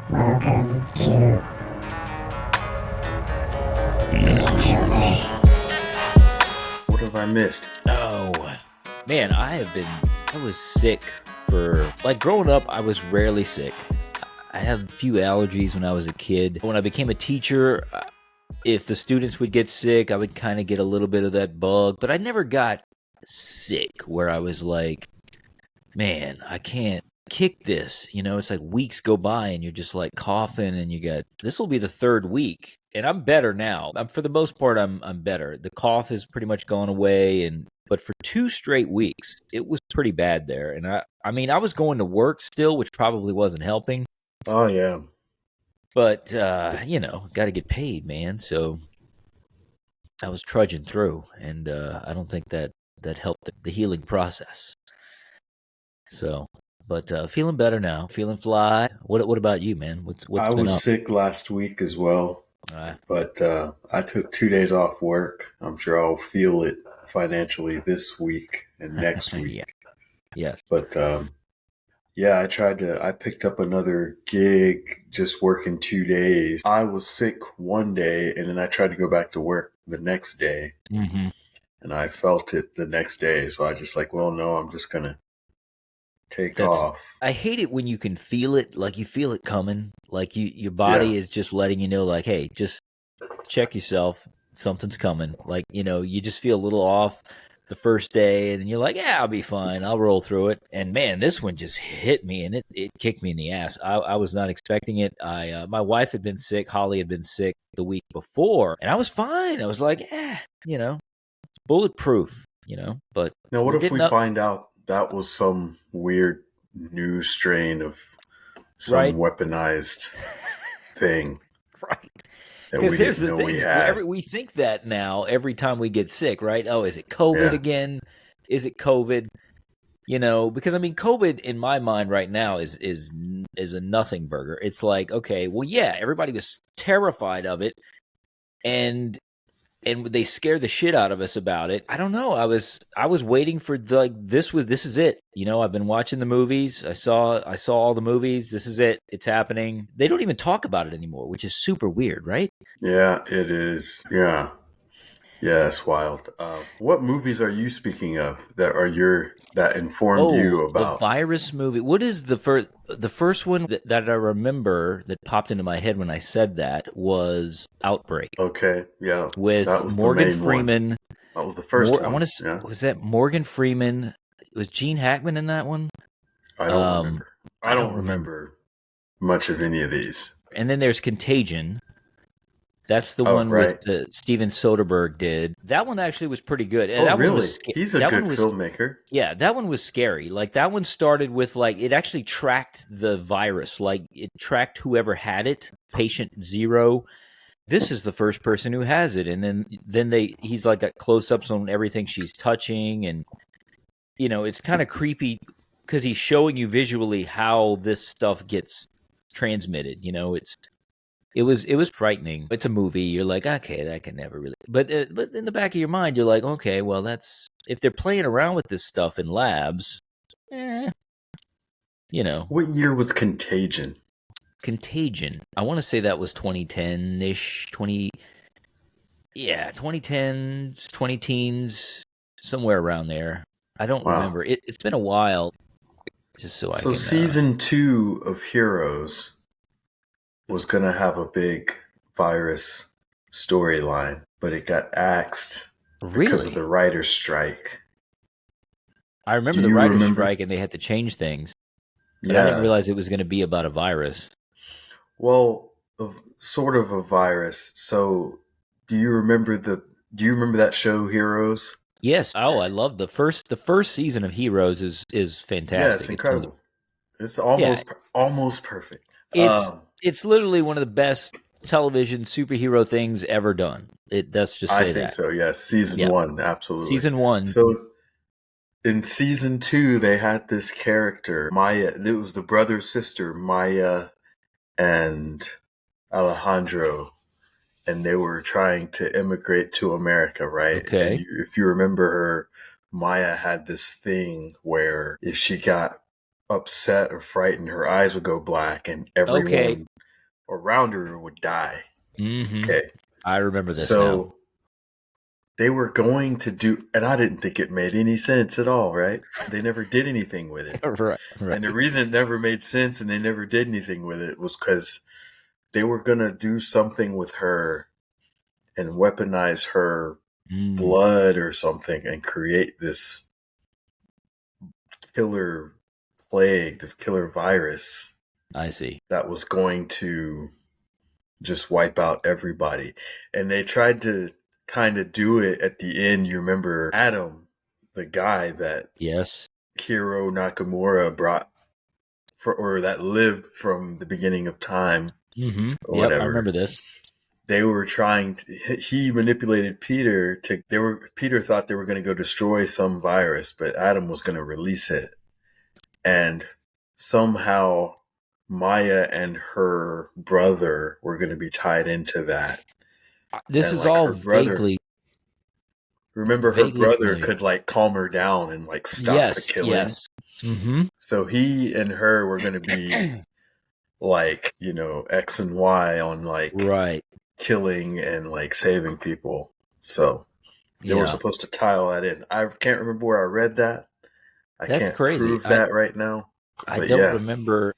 Welcome to the Infamous. What have I missed? Oh, man, I was sick for, like, growing up, I was rarely sick. I had a few allergies when I was a kid. When I became a teacher, if the students would get sick, I would kind of get a little bit of that bug, but I never got sick where I was like, man, I can't kick this. It's like weeks go by and you're just like coughing and this will be the third week. And I'm better now. For the most part, I'm better. The cough has pretty much gone away, but for 2 straight weeks, it was pretty bad there. And I mean, I was going to work still, which probably wasn't helping. Oh yeah. But got to get paid, man. So I was trudging through, and I don't think that helped the healing process. So, but feeling better now, feeling fly. What about you, man? What's I been was up? sick last week as well, but I took 2 days off work. I'm sure I'll feel it financially this week and next week. Yeah. Yes. But yeah, I picked up another gig just working 2 days. I was sick one day and then I tried to go back to work the next day Mm-hmm. and I felt it the next day. So I just like, well, no, I'm just going to take off. I hate it when you can feel it, like you feel it coming, like your body is just letting you know, like, hey, just check yourself, something's coming. Like, you just feel a little off the first day, and then you're like, yeah, I'll be fine, I'll roll through it. And man, this one just hit me, and it kicked me in the ass. I was not expecting it. My wife had been sick, Holly had been sick the week before, and I was fine. I was like, bulletproof, but Now, what we're if getting we up, find out that was some weird new strain of some right? weaponized thing Right. that we Because here's didn't the know we thing: had? we think that now every time we get sick, right? Oh, is it COVID Yeah. again? Is it COVID? Because I mean, COVID in my mind right now is a nothing burger. It's like, okay, well, yeah, everybody was terrified of it, and they scared the shit out of us about it. I don't know. I was waiting for this is it. I've been watching the movies. I saw all the movies. This is it. It's happening. They don't even talk about it anymore, which is super weird, right? Yeah, it is. Yeah. Yeah, it's wild. What movies are you speaking of that informed you Oh, the about? virus movie. What is the first one that I remember that popped into my head when I said that was Outbreak Okay, yeah, that with was the Morgan main one. Freeman. That was the first I one. want to Yeah, was that Morgan Freeman? Was Gene Hackman in that one? I don't Um, remember. I I don't don't remember. remember much of any of these. And then there's Contagion. That's the Oh, one with right. Steven Soderbergh did. That one actually was pretty good. And Oh, that one really? was He's a that good one was filmmaker. Yeah, that one was scary. Like that one started with like it actually tracked the virus. Like it tracked whoever had it, patient 0. This is the first person who has it, and then he's like got close-ups on everything she's touching, and it's kind of creepy because he's showing you visually how this stuff gets transmitted. It was frightening. It's a movie. You're like, okay, that can never really. But in the back of your mind, you're like, okay, well, that's if they're playing around with this stuff in labs, eh, you know, What year was Contagion? Contagion. I want to say that was 2010 ish, 2010s, 20 teens, somewhere around there. I don't Wow. remember. It's been a while. Just so I So can. season 2 of Heroes was going to have a big virus storyline, but it got axed because of Really, the writer's strike. I Do remember the you writer's remember? strike, and they had to change things, but I didn't Yeah. realize it was going to be about a virus. Well, sort of a virus. So, do you remember that show Heroes? Yes. Oh, I love the first season of Heroes is Yeah, it's fantastic. It's one of the incredible. It's yeah. almost perfect. It's it's literally one of the best television superhero things ever done. Let's just I say think that. so. Yes, season Yeah. 1, absolutely. Season 1. So, in season 2, they had this character, Maya. It was the brother sister, Maya and Alejandro, and they were trying to immigrate to America, right? And Okay. if you remember her, Maya had this thing where if she got upset or frightened, her eyes would go black, and Okay. everyone around her would die. Mm-hmm. Okay. I remember this now. So they were going to do, and I didn't think it made any sense at all, right? They never did anything with it. Right. And the reason it never made sense and they never did anything with it was because they were going to do something with her and weaponize her blood or something and create this killer plague, this killer virus. I see. That was going to just wipe out everybody. And they tried to kind of do it at the end. You remember Adam, the guy that Yes. Hiro Nakamura brought or that lived from the beginning of time. Mm-hmm. Or yep, whatever. I remember this. They were trying to, he manipulated Peter Peter thought they were going to go destroy some virus, but Adam was going to release it. And somehow Maya and her brother were going to be tied into that. This and is all vaguely. Remember, her brother could like calm her down and like stop the killing. Yes. Mm-hmm. So he and her were going to be like, you know, X and Y on like killing and like saving people. So they were supposed to tie all that in. I can't remember where I read that. That's can't crazy. prove that right now. I don't remember.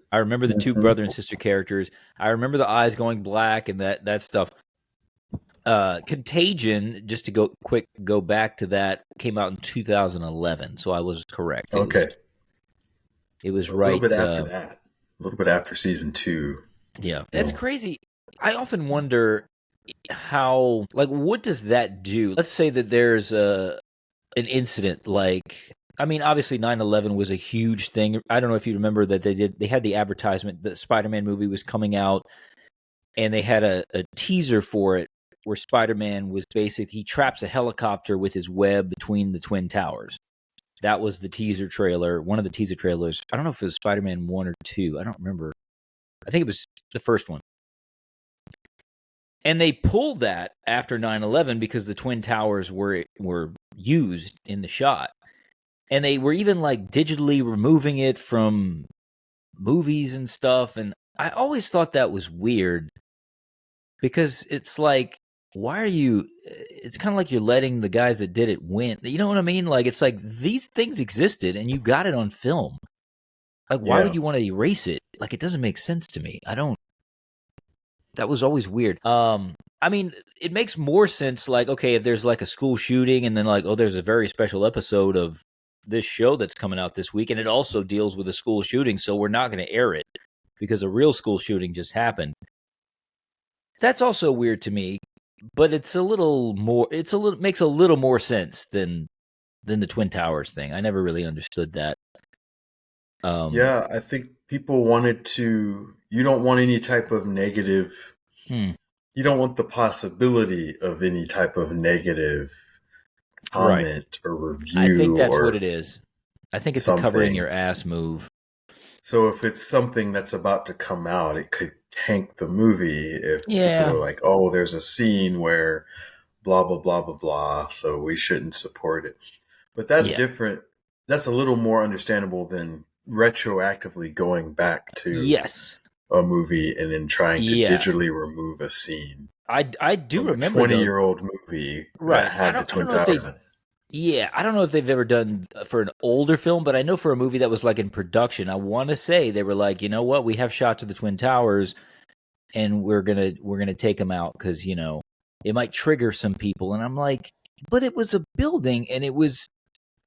I remember the two brother and sister characters. I remember the eyes going black and that stuff. Contagion, just to go back to that, came out in 2011, so I was correct. It was right. A little bit after that. A little bit after season 2. Yeah. That's crazy. I often wonder how, like, what does that do? Let's say that there's an incident like, I mean, obviously 9/11 was a huge thing. I don't know if you remember that they had the advertisement, the Spider-Man movie was coming out, and they had a teaser for it where Spider-Man was he traps a helicopter with his web between the Twin Towers. That was the teaser trailer, one of the teaser trailers. I don't know if it was Spider-Man 1 or 2. I don't remember. I think it was the first one. And they pulled that after 9/11 because the Twin Towers were used in the shot. And they were even like digitally removing it from movies and stuff. And I always thought that was weird because it's like, why are you, it's kind of like you're letting the guys that did it win. You know what I mean? Like, it's like these things existed and you got it on film. Like, why would you want to erase it? Like, it doesn't make sense to me. That was always weird. I mean, it makes more sense, like, okay, if there's like a school shooting and then like, oh, there's a very special episode of this show that's coming out this week and it also deals with a school shooting, so we're not going to air it because a real school shooting just happened. That's also weird to me, but it's a little more, makes a little more sense than the Twin Towers thing. I never really understood that. Yeah, I think people wanted to, you don't want any type of negative, you don't want the possibility of any type of negative comment or review. I think that's what it is. I think it's a covering your ass move. So if it's something that's about to come out, it could tank the movie if people are like, oh, there's a scene where blah, blah, blah, blah, blah, so we shouldn't support it. But that's different. That's a little more understandable than retroactively going back to a movie and then trying to digitally remove a scene. I do remember a 20-year-old movie that had the Twin Towers in it. Yeah, I don't know if they've ever done for an older film, but I know for a movie that was like in production, I want to say they were like, you know what, we have shots of the Twin Towers, and we're gonna take them out because, you know, it might trigger some people. And I'm like, but it was a building, and it was,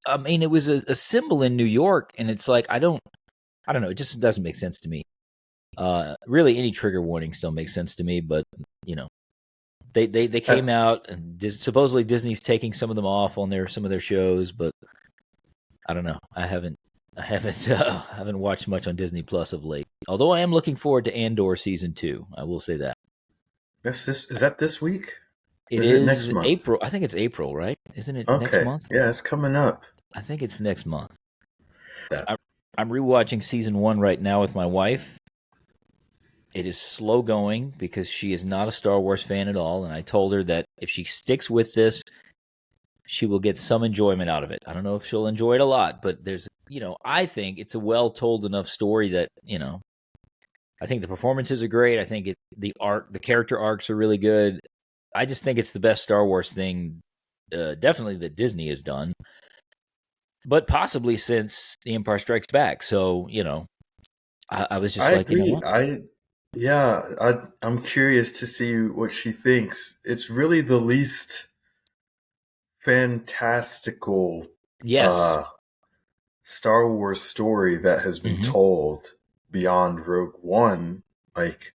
I mean, it was a symbol in New York, and it's like I don't know, it just doesn't make sense to me. Really, any trigger warnings don't make sense to me, but you know. They came out, and supposedly Disney's taking some of them off on some of their shows, but I don't know. I haven't watched much on Disney Plus of late. Although I am looking forward to Andor season 2. I will say that. Is that this week? It is next month? April. I think it's April, right? Isn't it next month? Yeah, it's coming up. I think it's next month. I'm rewatching season 1 right now with my wife. It is slow going because she is not a Star Wars fan at all, and I told her that if she sticks with this, she will get some enjoyment out of it. I don't know if she'll enjoy it a lot, but there's, you know, I think it's a well-told enough story that, you know, I think the performances are great. I think the character arcs are really good. I just think it's the best Star Wars thing, definitely that Disney has done, but possibly since The Empire Strikes Back. So I was just I like, you know agree. what? I'm curious to see what she thinks. It's really the least fantastical Yes. uh Star Wars story that has been Hmm. told beyond Rogue One. Like,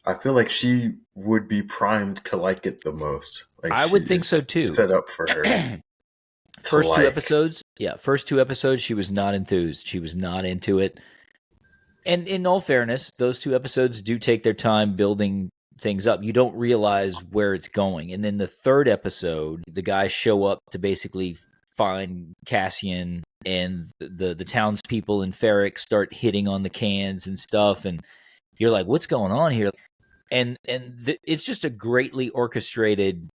I feel like she would be primed to like it the most. Like, I she would think so is too. set up for her to First two like. episodes, first two episodes, she was not enthused. She was not into it. And in all fairness, those two episodes do take their time building things up. You don't realize where it's going. And then the third episode, the guys show up to basically find Cassian, and the townspeople in Ferric start hitting on the cans and stuff. And you're like, what's going on here? And it's just a greatly orchestrated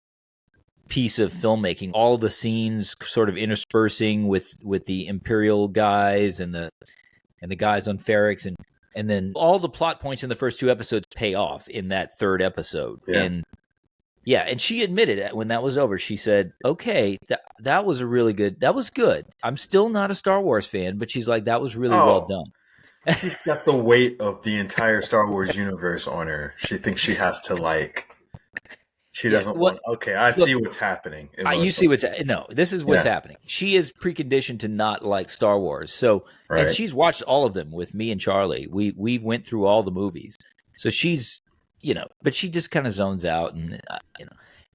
piece of filmmaking. All the scenes sort of interspersing with the Imperial guys and the guys on Ferrix, and then all the plot points in the first two episodes pay off in that third episode. Yeah. And and she admitted it when that was over. She said, "Okay, that was a really good. That was good. I'm still not a Star Wars fan, but she's like, that was really well done." She's got the weight of the entire Star Wars universe on her. She thinks she has to like. She doesn't want. Okay, I see what's happening. You see what's no. This is what's happening. She is preconditioned to not like Star Wars. So, Right. and she's watched all of them with me and Charlie. We went through all the movies. So she's, but she just kind of zones out, and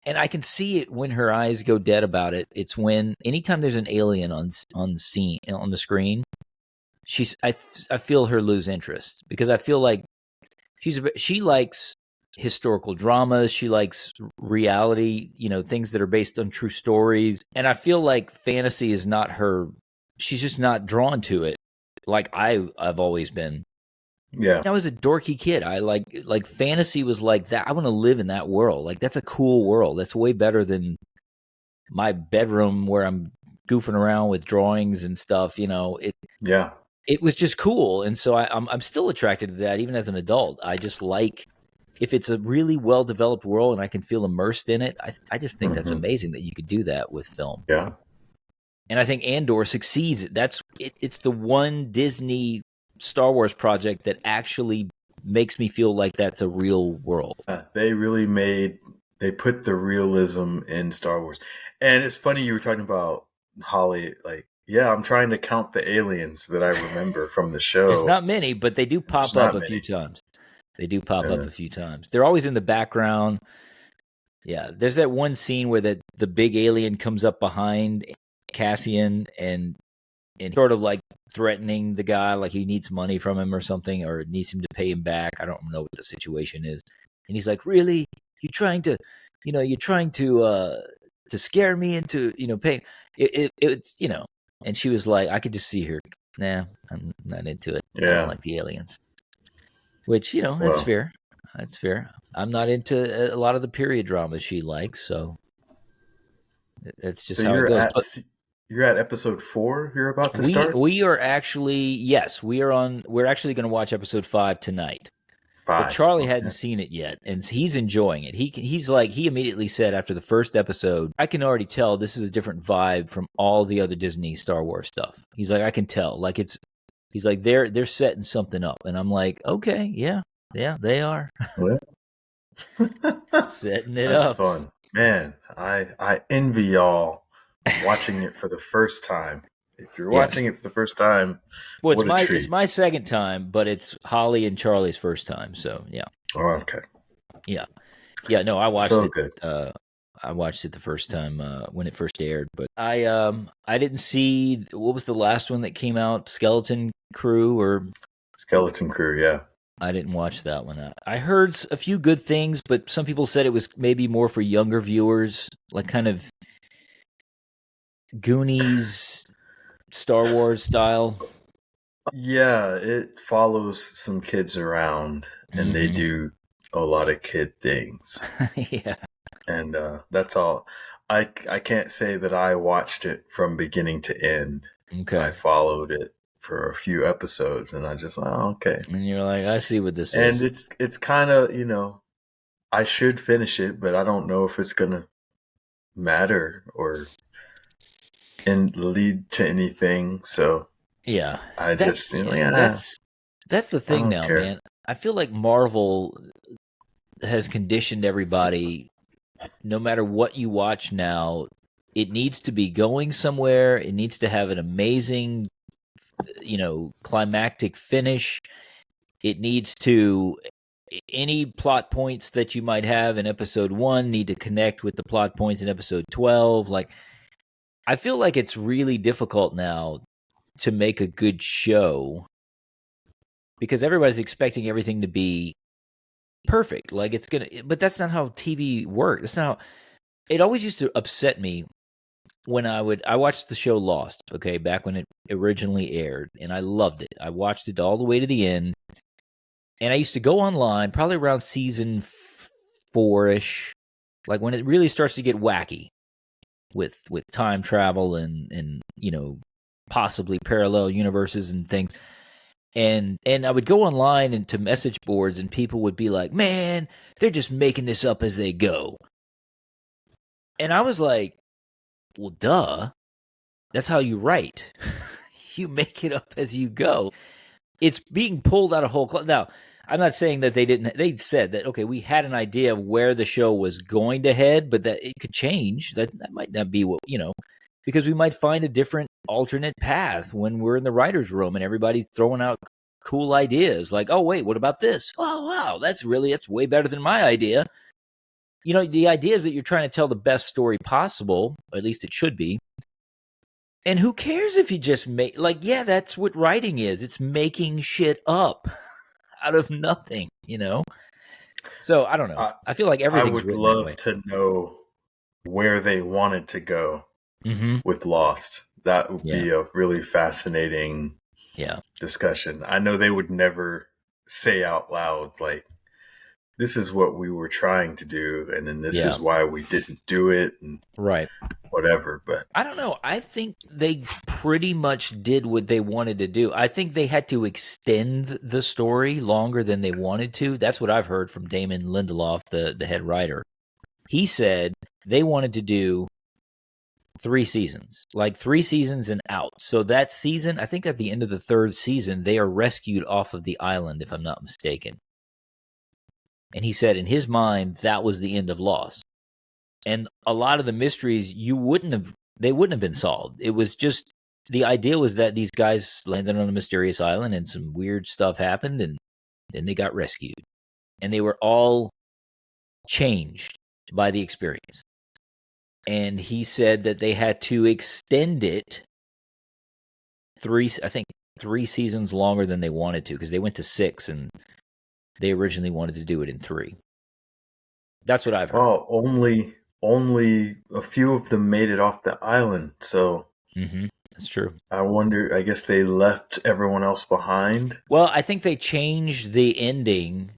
and I can see it when her eyes go dead about it. It's when anytime there's an alien on the screen, I feel her lose interest, because I feel like she likes historical dramas. She likes reality, things that are based on true stories. And I feel like fantasy is not her. She's just not drawn to it like I've always been. Yeah. I was a dorky kid. I like fantasy was like that. I want to live in that world. Like, that's a cool world. That's way better than my bedroom where I'm goofing around with drawings and stuff. It was just cool. And so I'm still attracted to that even as an adult. I just like, if it's a really well-developed world and I can feel immersed in it, I just think that's amazing that you could do that with film. Yeah. And I think Andor succeeds. It's the one Disney Star Wars project that actually makes me feel like that's a real world. They put the realism in Star Wars. And it's funny you were talking about Holly, like, yeah, I'm trying to count the aliens that I remember from the show. There's not many, but they do pop up a few times. They do pop up a few times. They're always in the background. Yeah, there's that one scene where the big alien comes up behind Cassian and sort of like threatening the guy, like he needs money from him or something, or needs him to pay him back. I don't know what the situation is. And he's like, "Really? You're trying to scare me into paying?" It's And she was like, I could just see her. Nah, I'm not into it. Yeah. I don't like the aliens. Which, that's fair. That's fair. I'm not into a lot of the period dramas she likes, so that's just how it goes. You're at episode 4. You're about to start. We are actually we're actually going to watch episode 5 tonight. 5. But Charlie hadn't seen it yet, and he's enjoying it. He immediately said after the first episode, I can already tell this is a different vibe from all the other Disney Star Wars stuff. He's like, I can tell. Like, he's like, they're setting something up, and I'm like, okay, yeah, they are. Setting it That's up. fun, man. I envy y'all watching it for the first time. If you're watching it for the first time, well, it's my second time, but it's Holly and Charlie's first time. So yeah. Oh, okay. Yeah. No, I watched it. Good. I watched it the first time when it first aired, but I didn't see, what was the last one that came out? Skeleton Crew. Yeah. I didn't watch that one. I heard a few good things, but some people said it was maybe more for younger viewers, like kind of Goonies, Star Wars style. Yeah, it follows some kids around, and they do a lot of kid things. Yeah. And that's all. I can't say that I watched it from beginning to end. Okay. I followed it for a few episodes, and I just okay. And you're like, I see what this And is. it's kind of, I should finish it, but I don't know if it's gonna matter or lead to anything. So Yeah. I just, That's the I thing don't now, care. man. I feel like Marvel has conditioned everybody, no matter what you watch now, it needs to be going somewhere. It needs to have an amazing, climactic finish. It needs to, any plot points that you might have in episode 1 need to connect with the plot points in episode 12. Like, I feel like it's really difficult now to make a good show because everybody's expecting everything to be perfect. Like it's gonna, but that's not how TV works. That's not how. It always used to upset me when I watched the show Lost. Okay, back when it originally aired, and I loved it. I watched it all the way to the end, and I used to go online probably around season 4-ish, like when it really starts to get wacky with time travel and possibly parallel universes and things. And I would go online into message boards and people would be like, man, they're just making this up as they go. And I was like, well, duh. That's how you write. You make it up as you go. It's being pulled out of whole cloth. Now, I'm not saying that they said that, okay, we had an idea of where the show was going to head, but that it could change. That might not be what, because we might find a different alternate path when we're in the writer's room and everybody's throwing out cool ideas like, oh, wait, what about this? Oh, wow, that's way better than my idea. The idea is that you're trying to tell the best story possible, or at least it should be. And who cares if you just make, that's what writing is. It's making shit up out of nothing, So I don't know. I feel like everything's written that way. I would love to know where they wanted to go with Lost. That would be a really fascinating discussion. I know they would never say out loud, like, this is what we were trying to do, and then this is why we didn't do it, and right, whatever. But I don't know. I think they pretty much did what they wanted to do. I think they had to extend the story longer than they wanted to. That's what I've heard from Damon Lindelof, the head writer. He said they wanted to do 3 seasons, like 3 seasons and out. So that season, I think at the end of the 3rd season, they are rescued off of the island, if I'm not mistaken. And he said in his mind, that was the end of Lost. And a lot of the mysteries they wouldn't have been solved. It was just, the idea was that these guys landed on a mysterious island and some weird stuff happened and then they got rescued. And they were all changed by the experience. And he said that they had to extend it 3 seasons longer than they wanted to, because they went to 6 and they originally wanted to do it in 3. That's what I've heard. Oh, only a few of them made it off the island, so that's true. I wonder, I guess they left everyone else behind. Well, I think they changed the ending.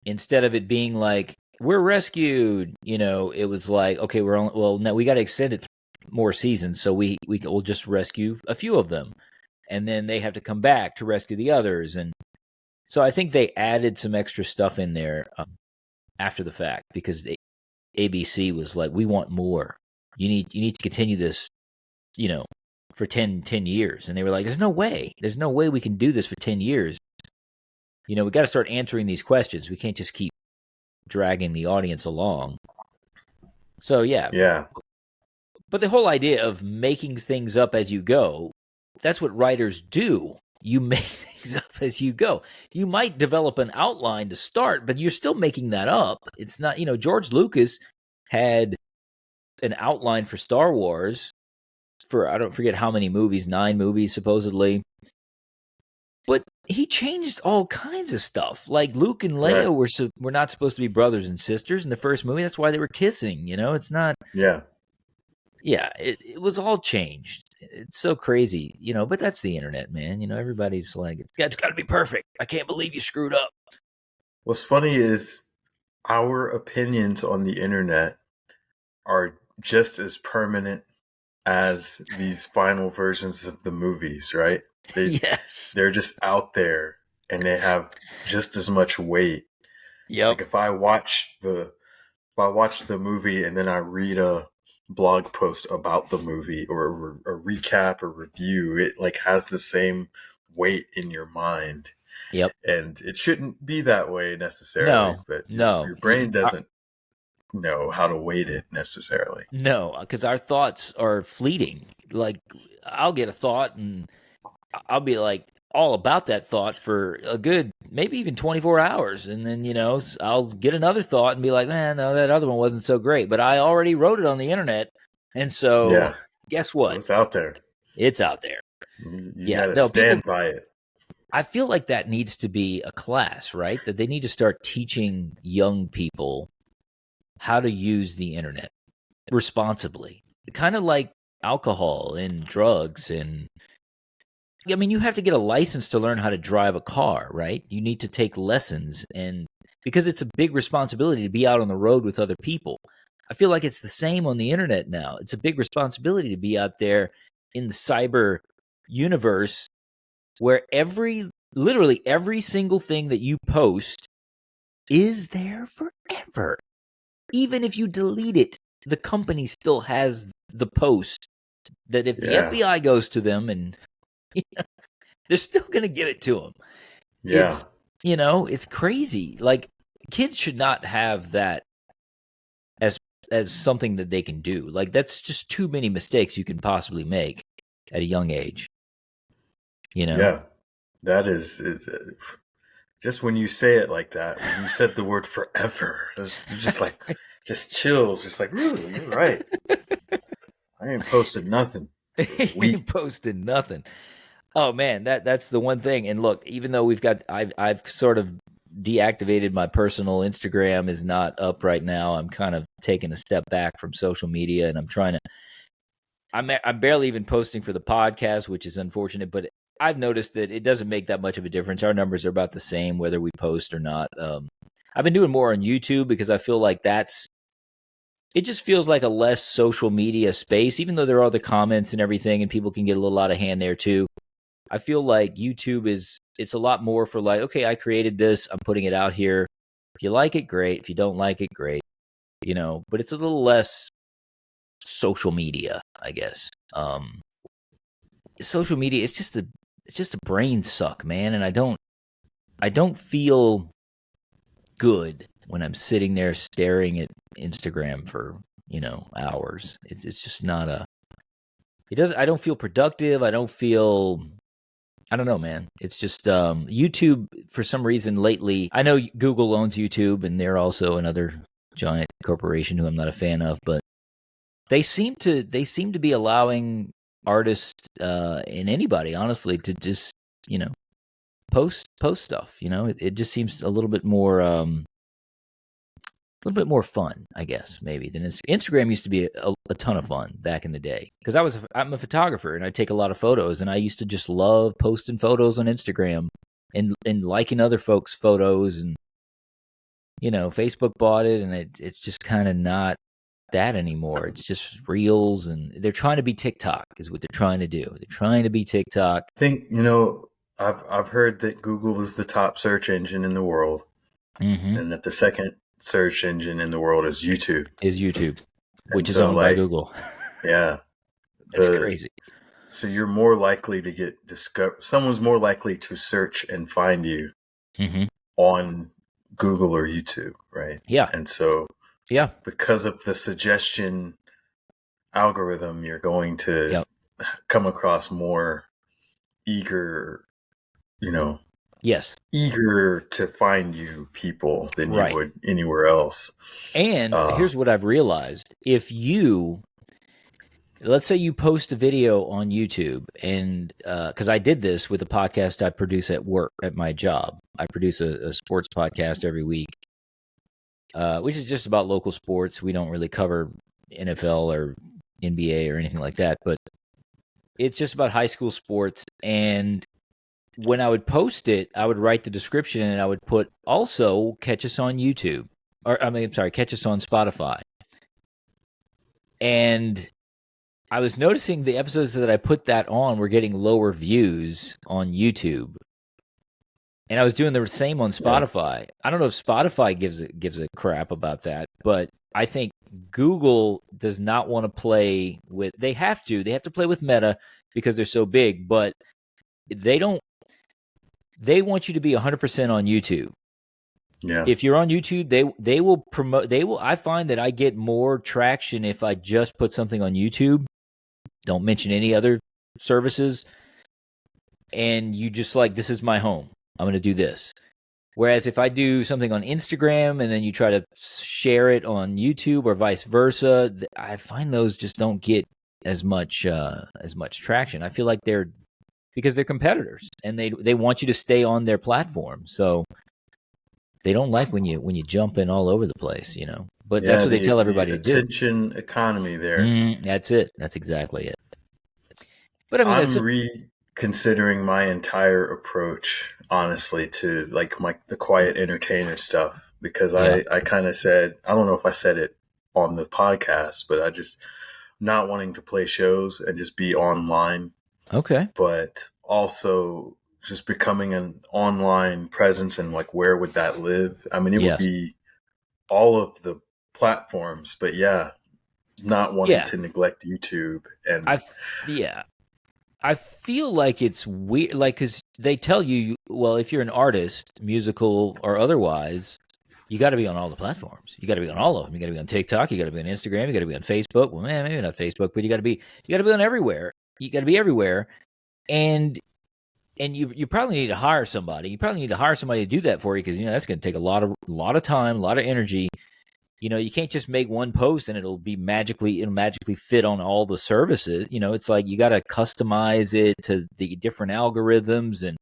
Instead of it being like, we're rescued, it was like, okay, now we got to extend it more seasons, so we'll just rescue a few of them, and then they have to come back to rescue the others. And so I think they added some extra stuff in there after the fact, because ABC was like, we want more. You need to continue this, for 10 years. And they were like, there's no way we can do this for 10 years. We got to start answering these questions. We can't just keep dragging the audience along. So yeah. But the whole idea of making things up as you go, that's what writers do. You make things up as you go. You might develop an outline to start, but you're still making that up. It's not, George Lucas had an outline for Star Wars for, I don't forget how many movies, 9 movies supposedly. But he changed all kinds of stuff. Like Luke and Leia were not supposed to be brothers and sisters in the first movie. That's why they were kissing. It's not. Yeah. Yeah, it was all changed. It's so crazy, but that's the internet, man. Everybody's like, it's got to be perfect. I can't believe you screwed up. What's funny is our opinions on the internet are just as permanent as these final versions of the movies, right? Yes. They're just out there, and they have just as much weight. Yep. Like if I watch the movie and then I read a blog post about the movie or a recap or review, it like has the same weight in your mind. Yep. And it shouldn't be that way necessarily, but your brain doesn't know how to weight it necessarily. No, because our thoughts are fleeting. Like I'll get a thought and I'll be like all about that thought for a good maybe even 24 hours, and then I'll get another thought and be like, man, no, that other one wasn't so great, but I already wrote it on the internet, and so guess what? So it's out there. It's out there. You gotta stand by it. I feel like that needs to be a class, right? That they need to start teaching young people how to use the internet responsibly, kind of like alcohol and drugs. And I mean, you have to get a license to learn how to drive a car, right? You need to take lessons, and because it's a big responsibility to be out on the road with other people. I feel like it's the same on the internet now. It's a big responsibility to be out there in the cyber universe where literally every single thing that you post is there forever. Even if you delete it, the company still has the post that if the FBI goes to them, and they're still going to give it to them. Yeah. It's crazy. Like, kids should not have that as something that they can do. Like, that's just too many mistakes you can possibly make at a young age. Yeah. That is just when you say it like that, when you said the word forever, it's just like, just chills. Just like, ooh, you're right. I ain't posted nothing. We posted nothing. Oh man, that's the one thing. And look, even though I've sort of deactivated my personal Instagram, is not up right now. I'm kind of taking a step back from social media, and I'm barely even posting for the podcast, which is unfortunate, but I've noticed that it doesn't make that much of a difference. Our numbers are about the same whether we post or not. I've been doing more on YouTube because I feel like it just feels like a less social media space, even though there are the comments and everything, and people can get a little out of hand there too. I feel like YouTube it's a lot more for like, okay, I created this, I'm putting it out here. If you like it, great. If you don't like it, great. But it's a little less social media, I guess. Social media, it's just a brain suck, man, and I don't feel good when I'm sitting there staring at Instagram for, hours. It's just not I don't feel productive. I don't know, man. It's just YouTube, for some reason lately. I know Google owns YouTube, and they're also another giant corporation who I'm not a fan of, but they seem to be allowing artists and anybody, honestly, to just post stuff. It just seems a little bit more fun, I guess, maybe than Instagram used to be a ton of fun back in the day, because I'm a photographer and I take a lot of photos, and I used to just love posting photos on Instagram and liking other folks' photos, and Facebook bought it, and it's just kind of not that anymore. It's just reels, and they're trying to be TikTok is what they're trying to do. They're trying to be TikTok. I think I've heard that Google is the top search engine in the world, and that the second search engine in the world is YouTube. Which is owned by Google. Yeah. That's crazy. So you're more likely to get discovered. Someone's more likely to search and find you on Google or YouTube, right? Yeah. And so because of the suggestion algorithm, you're going to come across more eager, eager to find you people than you would anywhere else. And here's what I've realized. If let's say you post a video on YouTube, and because I did this with a podcast I produce at work, at my job. I produce a sports podcast every week, which is just about local sports. We don't really cover NFL or NBA or anything like that, but it's just about high school sports. And when I would post it, I would write the description, and I would put also catch us on YouTube, catch us on Spotify. And I was noticing the episodes that I put that on were getting lower views on YouTube. And I was doing the same on Spotify. I don't know if Spotify gives a crap about that, but I think Google does not want to play with. They have to play with Meta because they're so big, but they don't. They want you to be 100% on YouTube. Yeah. If you're on YouTube, they will promote. They will. I find that I get more traction if I just put something on YouTube. Don't mention any other services, and you just like, this is my home. I'm going to do this. Whereas if I do something on Instagram and then you try to share it on YouTube or vice versa, I find those just don't get as much traction. I feel like because they're competitors and they want you to stay on their platform. So they don't like when you jump in all over the place, you know. But that's what they tell everybody to do. Attention economy there. That's it. That's exactly it. But I mean, I'm reconsidering my entire approach, honestly, to like the quiet entertainer stuff, because I kind of said, I don't know if I said it on the podcast, but I just not wanting to play shows and just be online. Okay. But also just becoming an online presence, and like, where would that live? I mean, it would be all of the platforms, but not wanting to neglect YouTube. And I feel like it's weird, like, because they tell you, well, if you're an artist, musical or otherwise, you got to be on all the platforms. You got to be on all of them. You got to be on TikTok. You got to be on Instagram. You got to be on Facebook. Well, man, maybe not Facebook, but you got to be on everywhere. You got to be everywhere, and you probably need to hire somebody. You probably need to hire somebody to do that for you, because that's going to take a lot of time, a lot of energy. You can't just make one post and it'll magically fit on all the services. It's like you got to customize it to the different algorithms, and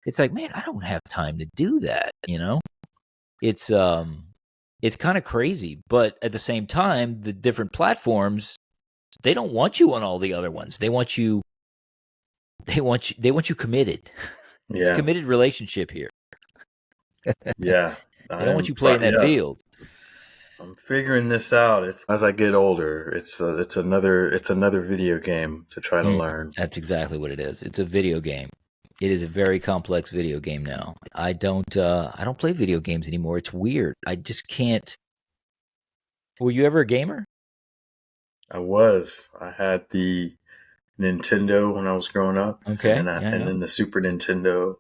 it's like, man, I don't have time to do that. It's kind of crazy, but at the same time, the different platforms, they don't want you on all the other ones. They want you committed. It's a committed relationship here. Yeah. They don't want you playing that field. I'm figuring this out. As I get older, it's another video game to try to learn. That's exactly what it is. It's a video game. It is a very complex video game now. I don't play video games anymore. It's weird. I just can't. Were you ever a gamer? I was. I had the Nintendo when I was growing up. Okay. And then the Super Nintendo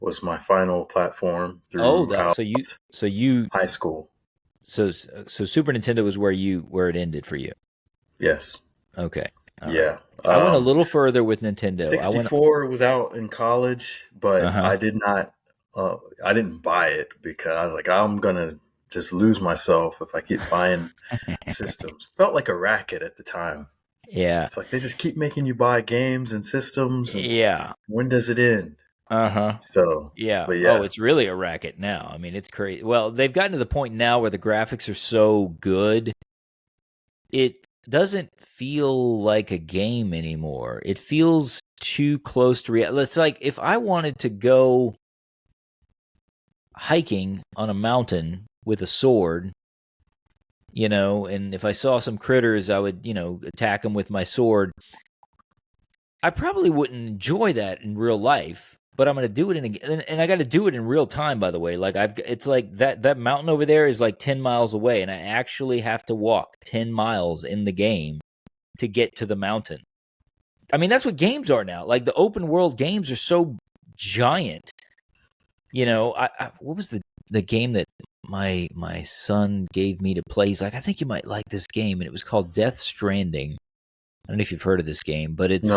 was my final platform through high school. So Super Nintendo was where it ended for you. Yes. Okay. Yeah. I went a little further with Nintendo. 64 was out in college, but I did not. I didn't buy it because I was like, I'm gonna just lose myself if I keep buying systems. Felt like a racket at the time. Yeah. It's like they just keep making you buy games and systems. And when does it end? So yeah. But yeah. Oh, it's really a racket now. I mean, it's crazy. Well, they've gotten to the point now where the graphics are so good, it doesn't feel like a game anymore. It feels too close to reality. It's like if I wanted to go hiking on a mountain with a sword, and if I saw some critters, I would, attack them with my sword. I probably wouldn't enjoy that in real life, but I'm going to do it and I got to do it in real time, by the way. Like it's like that mountain over there is like 10 miles away, and I actually have to walk 10 miles in the game to get to the mountain. I mean, that's what games are now. Like the open world games are so giant. What was the game that my son gave me to play? He's like, I think you might like this game, and it was called Death Stranding. I don't know if you've heard of this game, but it's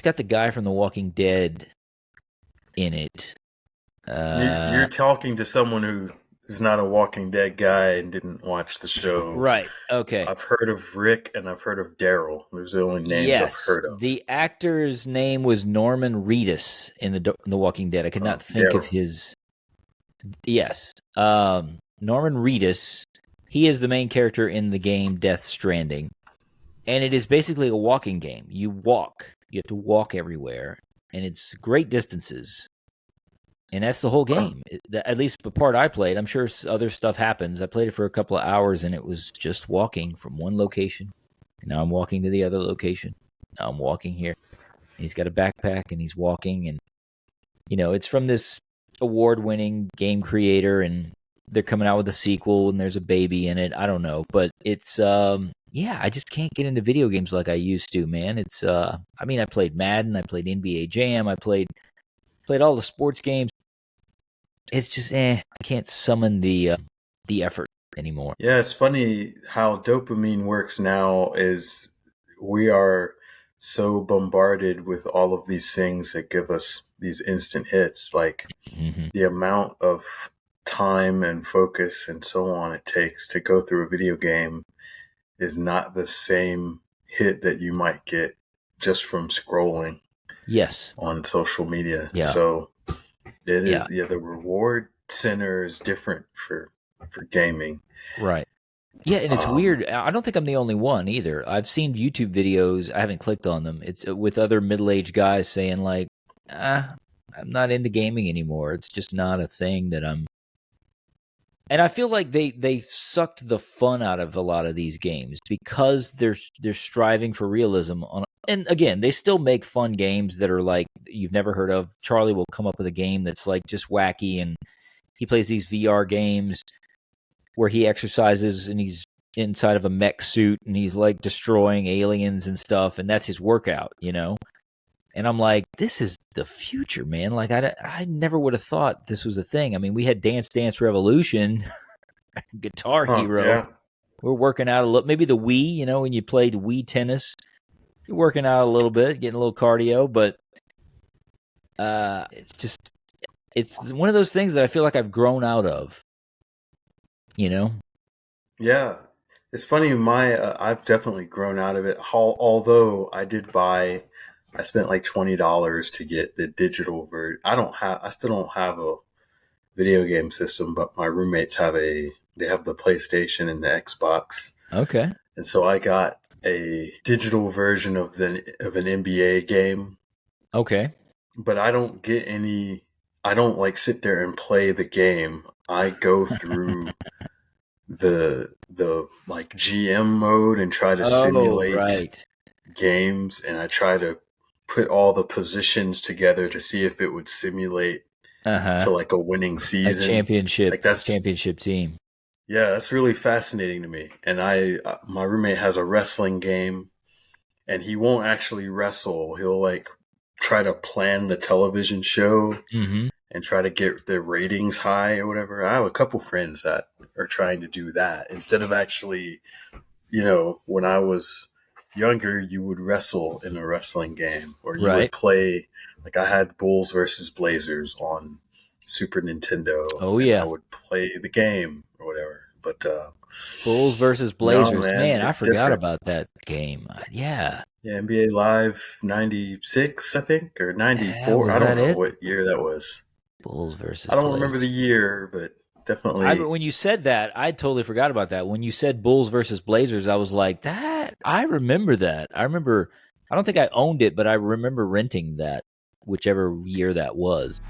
got the guy from The Walking Dead in it. You're talking to someone who's not a Walking Dead guy and didn't watch the show. Right. Okay. I've heard of Rick and I've heard of Daryl. Those are the only names I've heard of. The actor's name was Norman Reedus in The Walking Dead. I could not think of his. Yes. Norman Reedus. He is the main character in the game Death Stranding. And it is basically a walking game. You walk. You have to walk everywhere. And it's great distances. And that's the whole game. At least the part I played. I'm sure other stuff happens. I played it for a couple of hours, and it was just walking from one location. And now I'm walking to the other location. Now I'm walking here. And he's got a backpack, and he's walking. And, it's from this award-winning game creator, and they're coming out with a sequel, and there's a baby in it. I don't know. But it's, I just can't get into video games like I used to, man. It's, I played Madden. I played NBA Jam. I played all the sports games. It's just, I can't summon the effort anymore. Yeah, it's funny how dopamine works now is we are so bombarded with all of these things that give us these instant hits. Like the amount of time and focus and so on it takes to go through a video game is not the same hit that you might get just from scrolling. Yes. On social media. Yeah. So it is, the reward center is different for gaming. Right. Yeah, and it's weird. I don't think I'm the only one either. I've seen YouTube videos. I haven't clicked on them. It's with other middle-aged guys saying like, I'm not into gaming anymore. It's just not a thing that I'm. And I feel like they sucked the fun out of a lot of these games because they're striving for realism on. And again, they still make fun games that are like you've never heard of. Charlie will come up with a game that's like just wacky, and he plays these VR games where he exercises and he's inside of a mech suit and he's like destroying aliens and stuff, and that's his workout, And I'm like, this is the future, man. Like I never would have thought this was a thing. I mean, we had Dance Dance Revolution, Guitar Hero. Yeah. We're working out a little. Maybe the Wii, when you played Wii tennis. You're working out a little bit, getting a little cardio, but it's one of those things that I feel like I've grown out of, Yeah. It's funny, I've definitely grown out of it. Although I spent like $20 to get the digital version. I still don't have a video game system, but my roommates they have the PlayStation and the Xbox. Okay. And so I got a digital version of an NBA game. Okay. But I don't like sit there and play the game. I go through the like GM mode and try to simulate games, and I try to put all the positions together to see if it would simulate to like a winning season. A championship team. Yeah, that's really fascinating to me. And my roommate has a wrestling game, and he won't actually wrestle. He'll like try to plan the television show and try to get the ratings high or whatever. I have a couple friends that are trying to do that instead of actually, when I was younger, you would wrestle in a wrestling game, or you would play. Like I had Bulls versus Blazers on Super Nintendo. Oh yeah, I would play the game or whatever. But Bulls versus Blazers, man, I forgot different. about that game. Yeah, NBA Live '96, I think, or '94. I don't know what year that was. Bulls versus. I don't remember the year, but definitely. When you said that, I totally forgot about that. When you said Bulls versus Blazers, I was like, that. I remember that. I don't think I owned it, but I remember renting that, whichever year that was.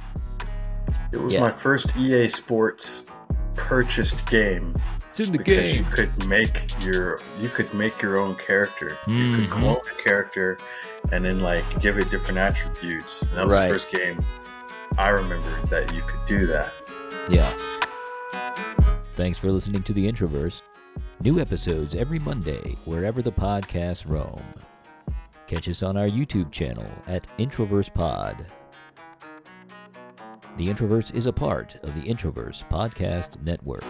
It was my first EA Sports purchased game. It's in the game. You could make your own character. You could clone a character and then like give it different attributes. And that was the first game I remember that you could do that. Yeah. Thanks for listening to The Introverse. New episodes every Monday, wherever the podcasts roam. Catch us on our YouTube channel at Introverse Pod. The Introverse is a part of the Introverse Podcast Network.